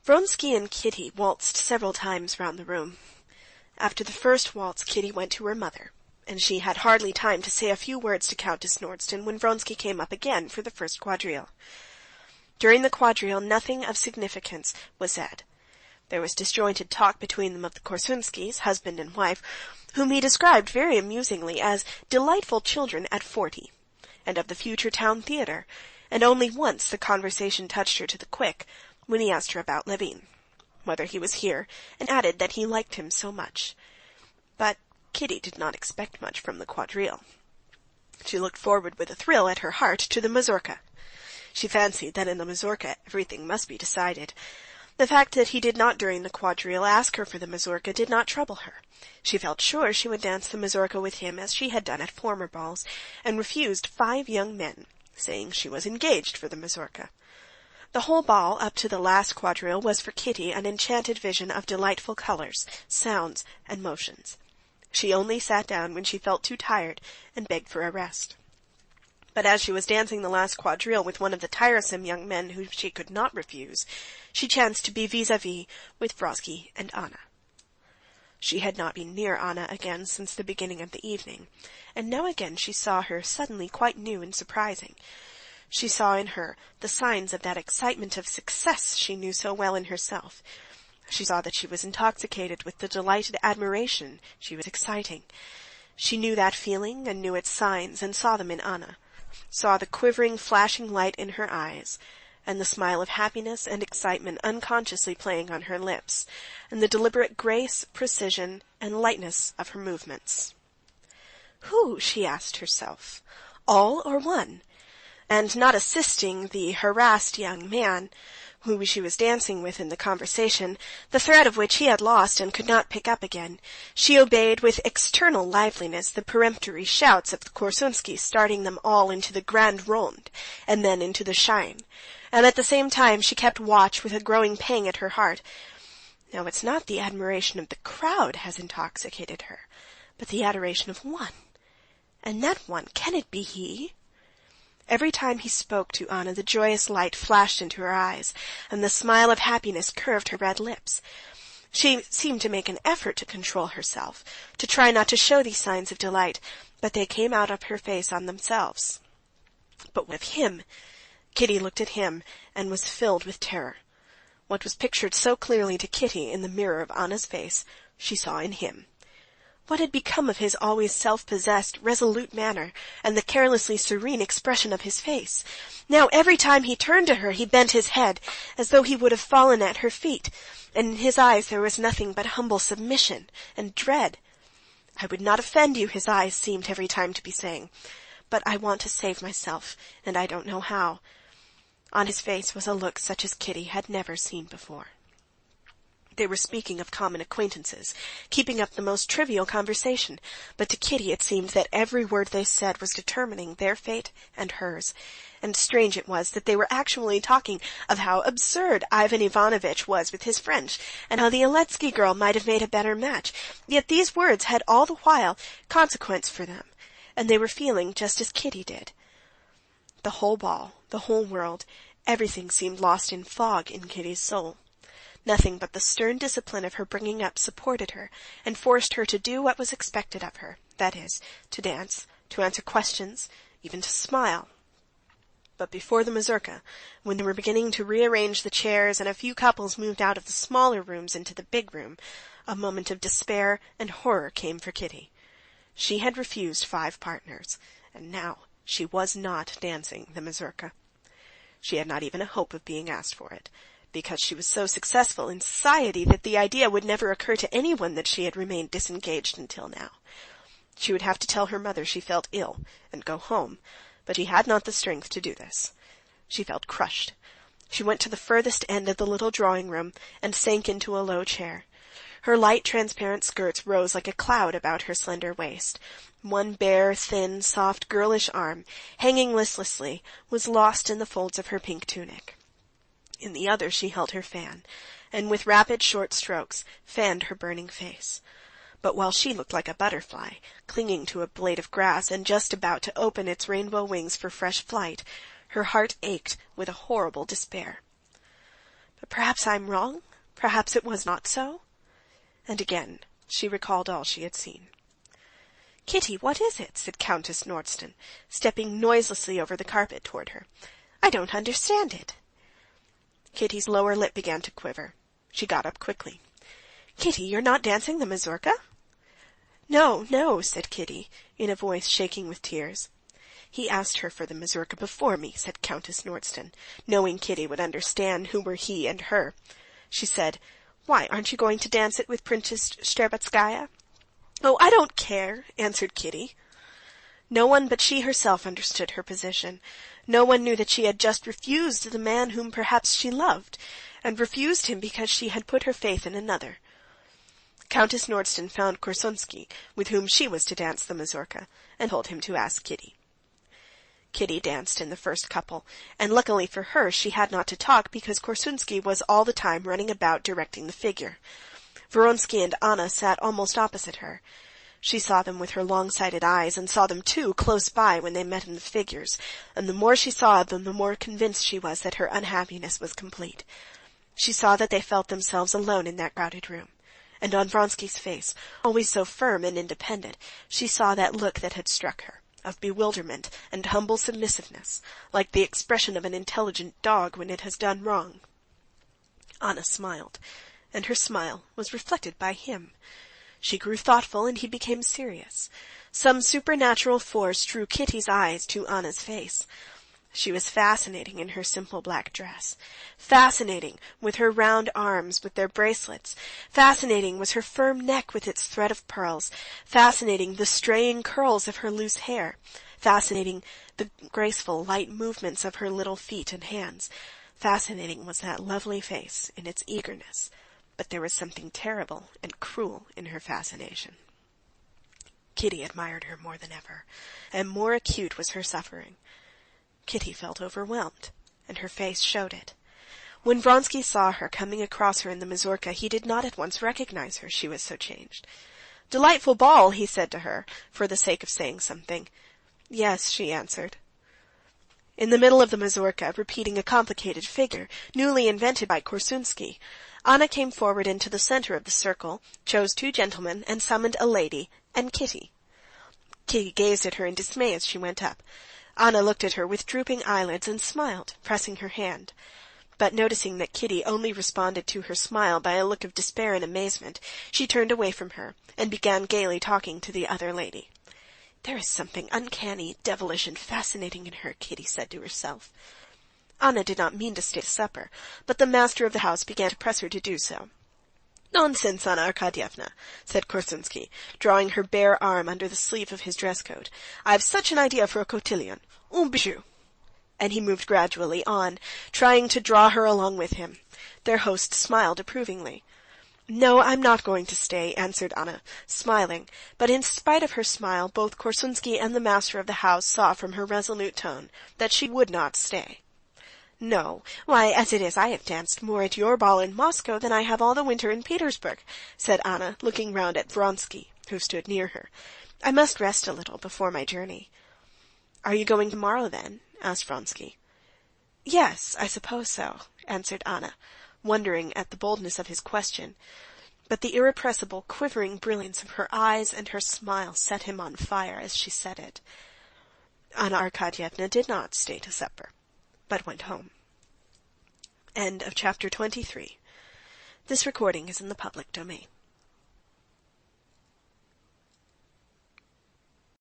Vronsky and Kitty waltzed several times round the room. After the first waltz, Kitty went to her mother, and she had hardly time to say a few words to Countess Nordston when Vronsky came up again for the first quadrille. During the quadrille, nothing of significance was said. There was disjointed talk between them of the Korsunskys, husband and wife, whom he described very amusingly as delightful children at 40, and of the future town theatre, and only once the conversation touched her to the quick, when he asked her about Levin, whether he was here, and added that he liked him so much. But Kitty did not expect much from the quadrille. She looked forward with a thrill at her heart to the mazurka. She fancied that in the mazurka everything must be decided. The fact that he did not during the quadrille ask her for the mazurka did not trouble her. She felt sure she would dance the mazurka with him as she had done at former balls, and refused 5 young men, saying she was engaged for the mazurka. The whole ball up to the last quadrille was for Kitty an enchanted vision of delightful colors, sounds, and motions. She only sat down when she felt too tired and begged for a rest. But as she was dancing the last quadrille with one of the tiresome young men whom she could not refuse, she chanced to be vis-à-vis with Vronsky and Anna. She had not been near Anna again since the beginning of the evening, and now again she saw her suddenly quite new and surprising. She saw in her the signs of that excitement of success she knew so well in herself. She saw that she was intoxicated with the delighted admiration she was exciting. She knew that feeling and knew its signs, and saw them in Anna, saw the quivering, flashing light in her eyes, and the smile of happiness and excitement unconsciously playing on her lips, and the deliberate grace, precision, and lightness of her movements. Who, she asked herself, all or one? And not assisting the harassed young man, who she was dancing with in the conversation, the thread of which he had lost and could not pick up again, she obeyed with external liveliness the peremptory shouts of the Korsunskys, starting them all into the grand ronde, and then into the Schein, and at the same time she kept watch with a growing pang at her heart. Now it's not the admiration of the crowd has intoxicated her, but the adoration of one. And that one, can it be he? Every time he spoke to Anna, the joyous light flashed into her eyes, and the smile of happiness curved her red lips. She seemed to make an effort to control herself, to try not to show these signs of delight, but they came out of her face on themselves. But with him, Kitty looked at him and was filled with terror. What was pictured so clearly to Kitty in the mirror of Anna's face, she saw in him. What had become of his always self-possessed, resolute manner, and the carelessly serene expression of his face? Now every time he turned to her, he bent his head, as though he would have fallen at her feet, and in his eyes there was nothing but humble submission and dread. "I would not offend you," his eyes seemed every time to be saying, "but I want to save myself, and I don't know how." On his face was a look such as Kitty had never seen before. They were speaking of common acquaintances, keeping up the most trivial conversation, but to Kitty it seemed that every word they said was determining their fate and hers, and strange it was that they were actually talking of how absurd Ivan Ivanovitch was with his French, and how the Iletsky girl might have made a better match, yet these words had all the while consequence for them, and they were feeling just as Kitty did. The whole ball, the whole world, everything seemed lost in fog in Kitty's soul. Nothing but the stern discipline of her bringing up supported her, and forced her to do what was expected of her, that is, to dance, to answer questions, even to smile. But before the mazurka, when they were beginning to rearrange the chairs and a few couples moved out of the smaller rooms into the big room, a moment of despair and horror came for Kitty. She had refused 5 partners, and now she was not dancing the mazurka. She had not even a hope of being asked for it, because she was so successful in society that the idea would never occur to anyone that she had remained disengaged until now. She would have to tell her mother she felt ill and go home, but she had not the strength to do this. She felt crushed. She went to the furthest end of the little drawing-room and sank into a low chair. Her light, transparent skirts rose like a cloud about her slender waist. One bare, thin, soft, girlish arm, hanging listlessly, was lost in the folds of her pink tunic. In the other she held her fan, and with rapid, short strokes fanned her burning face. But while she looked like a butterfly, clinging to a blade of grass and just about to open its rainbow wings for fresh flight, her heart ached with a horrible despair. Perhaps I'm wrong. Perhaps it was not so. And again she recalled all she had seen. "Kitty, what is it?" said Countess Nordston, stepping noiselessly over the carpet toward her. "I don't understand it." Kitty's lower lip began to quiver. She got up quickly. "Kitty, you're not dancing the mazurka?" "No, no," said Kitty, in a voice shaking with tears. "He asked her for the mazurka before me," said Countess Nordston, knowing Kitty would understand who were he and her. She said, "Why, aren't you going to dance it with Princess Shtcherbatskaya?" "Oh, I don't care," answered Kitty. No one but she herself understood her position. No one knew that she had just refused the man whom perhaps she loved, and refused him because she had put her faith in another. Countess Nordston found Korsunsky, with whom she was to dance the mazurka, and told him to ask Kitty. Kitty danced in the first couple, and luckily for her she had not to talk because Korsunsky was all the time running about directing the figure. Vronsky and Anna sat almost opposite her. She saw them with her long-sighted eyes, and saw them too close by when they met in the figures, and the more she saw of them the more convinced she was that her unhappiness was complete. She saw that they felt themselves alone in that crowded room, and on Vronsky's face, always so firm and independent, she saw that look that had struck her, of bewilderment and humble submissiveness, like the expression of an intelligent dog when it has done wrong. Anna smiled, and her smile was reflected by him. She grew thoughtful, and he became serious. Some supernatural force drew Kitty's eyes to Anna's face. She was fascinating in her simple black dress, fascinating with her round arms with their bracelets, fascinating was her firm neck with its thread of pearls, fascinating the straying curls of her loose hair, fascinating the graceful, light movements of her little feet and hands. Fascinating was that lovely face in its eagerness, but there was something terrible and cruel in her fascination. Kitty admired her more than ever, and more acute was her suffering. Kitty felt overwhelmed, and her face showed it. When Vronsky saw her coming across her in the mazurka, he did not at once recognize her, she was so changed. "Delightful ball," he said to her, for the sake of saying something. "Yes," she answered. In the middle of the mazurka, repeating a complicated figure, newly invented by Korsunsky, Anna came forward into the center of the circle, chose 2 gentlemen, and summoned a lady, and Kitty. Kitty gazed at her in dismay as she went up. Anna looked at her with drooping eyelids and smiled, pressing her hand. But noticing that Kitty only responded to her smile by a look of despair and amazement, she turned away from her, and began gaily talking to the other lady. "There is something uncanny, devilish, and fascinating in her," Kitty said to herself. Anna did not mean to stay to supper, but the master of the house began to press her to do so. "Nonsense, Anna Arkadyevna," said Korsunsky, drawing her bare arm under the sleeve of his dress coat. "I've such an idea for a cotillion. Un bijou." And he moved gradually on, trying to draw her along with him. Their host smiled approvingly. "No, I'm not going to stay," answered Anna, smiling, but in spite of her smile, both Korsunsky and the master of the house saw from her resolute tone that she would not stay. "No, why, as it is, I have danced more at your ball in Moscow than I have all the winter in Petersburg," said Anna, looking round at Vronsky, who stood near her. "I must rest a little before my journey." "Are you going tomorrow, then?" asked Vronsky. "Yes, I suppose so," answered Anna, wondering at the boldness of his question. But the irrepressible, quivering brilliance of her eyes and her smile set him on fire as she said it. Anna Arkadyevna did not stay to supper, but went home. End of chapter 23. This recording is in the public domain.